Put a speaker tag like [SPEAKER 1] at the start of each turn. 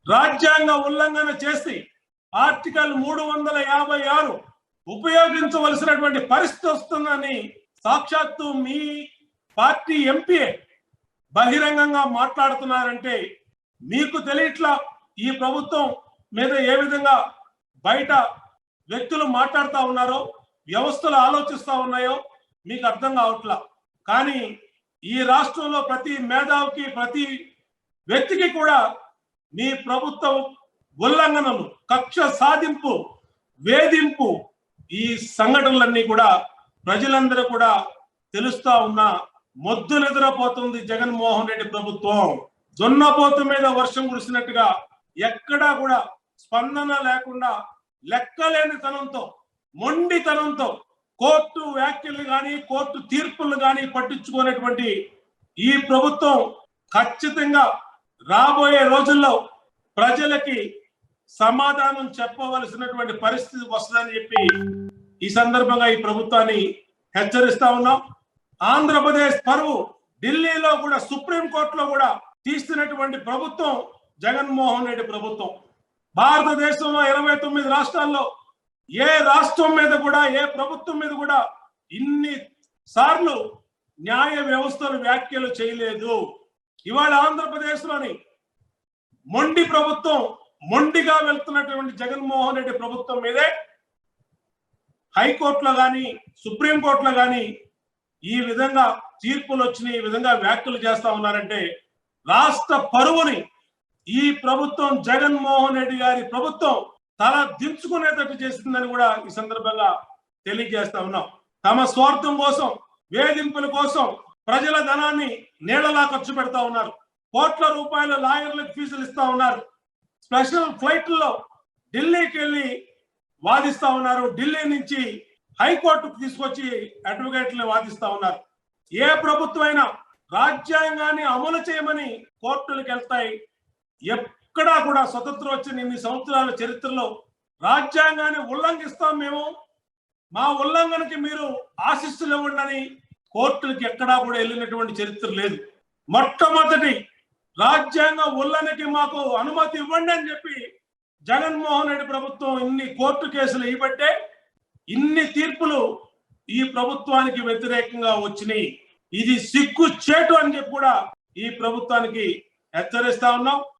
[SPEAKER 1] రాజ్యాంగ ఉల్లంఘన చేసి ఆర్టికల్ 356 ఉపయోగించవలసినటువంటి పరిస్థితి వస్తుందని సాక్షాత్తు మీ పార్టీ ఎంపీ బహిరంగంగా మాట్లాడుతున్నారంటే మీకు తెలియట్లా ఈ ప్రభుత్వం మీద ఏ విధంగా బయట వ్యక్తులు మాట్లాడుతూ ఉన్నారో, వ్యవస్థలు ఆలోచిస్తూ ఉన్నాయో మీకు అర్థం కావట్లా. కానీ ఈ రాష్ట్రంలో ప్రతి మేధావికి, ప్రతి వ్యక్తికి కూడా మీ ప్రభుత్వం ఉల్లంఘనలు, కక్ష సాధింపు, వేధింపు, ఈ సంఘటనలన్నీ కూడా ప్రజలందరూ కూడా తెలుస్తా ఉన్నా మొద్దు నిద్రపోతుంది జగన్మోహన్ రెడ్డి ప్రభుత్వం. జొన్నపోతు మీద వర్షం కురిసినట్టుగా ఎక్కడా కూడా స్పందన లేకుండా లెక్కలేని తనంతో, మొండితనంతో కోర్టు వ్యాఖ్యలు కానీ, కోర్టు తీర్పులు కానీ పట్టించుకునేటువంటి ఈ ప్రభుత్వం ఖచ్చితంగా రాబోయే రోజుల్లో ప్రజలకి సమాధానం చెప్పవలసినటువంటి పరిస్థితి వస్తుందని చెప్పి ఈ సందర్భంగా ఈ ప్రభుత్వాన్ని హెచ్చరిస్తా ఉన్నాం. ఆంధ్రప్రదేశ్ పరువు ఢిల్లీలో కూడా, సుప్రీంకోర్టులో కూడా తీస్తున్నటువంటి ప్రభుత్వం జగన్మోహన్ రెడ్డి ప్రభుత్వం. భారతదేశంలో 29 రాష్ట్రాల్లో ఏ రాష్ట్రం మీద కూడా, ఏ ప్రభుత్వం మీద కూడా ఇన్ని సార్లు న్యాయ వ్యవస్థలు వ్యాఖ్యలు చేయలేదు. ఇవాళ ఆంధ్రప్రదేశ్ లోని మొండి ప్రభుత్వం, మొండిగా వెళ్తున్నటువంటి జగన్మోహన్ రెడ్డి ప్రభుత్వం మీదే హైకోర్టులో కానీ, సుప్రీంకోర్టులో కానీ ఈ విధంగా తీర్పులు వచ్చినాయి, ఈ విధంగా వ్యాఖ్యలు చేస్తా ఉన్నారంటే రాష్ట్ర పరువుని ఈ ప్రభుత్వం, జగన్మోహన్ రెడ్డి గారి ప్రభుత్వం తల దించుకునేటట్టు చేసిందని కూడా ఈ సందర్భంగా తెలియజేస్తా ఉన్నాం. తమ స్వార్థం కోసం, వేధింపుల కోసం ప్రజల ధనాన్ని నీళ్లలా ఖర్చు పెడతా ఉన్నారు. కోట్ల రూపాయల లాయర్లకు ఫీజులు ఇస్తా ఉన్నారు. స్పెషల్ ఫ్లైట్లో ఢిల్లీకి వెళ్ళి వాదిస్తా ఉన్నారు. ఢిల్లీ నుంచి హైకోర్టుకు తీసుకొచ్చి అడ్వకేట్లను వాదిస్తా ఉన్నారు. ఏ ప్రభుత్వం అయినా రాజ్యాంగాన్ని అమలు చేయమని కోర్టులకు వెళ్తాయి. ఎక్కడా కూడా స్వతంత్రం వచ్చిన ఇన్ని సంవత్సరాల చరిత్రలో రాజ్యాంగాన్ని ఉల్లంఘిస్తాం మేము, మా ఉల్లంఘనకి మీరు ఆశిస్సులు ఇవ్వండి కోర్టులకు ఎక్కడా కూడా వెళ్ళినటువంటి చరిత్ర లేదు. మొట్టమొదటి రాజ్యాంగ ఉల్లంఘనకి మాకు అనుమతి ఇవ్వండి అని చెప్పి జగన్మోహన్ రెడ్డి ప్రభుత్వం ఇన్ని కోర్టు కేసులు ఇవ్వబట్టే ఇన్ని తీర్పులు ఈ ప్రభుత్వానికి వ్యతిరేకంగా వచ్చినాయి. ఇది సిగ్గు చేటు అని చెప్పి కూడా ఈ ప్రభుత్వానికి హెచ్చరిస్తా ఉన్నాం.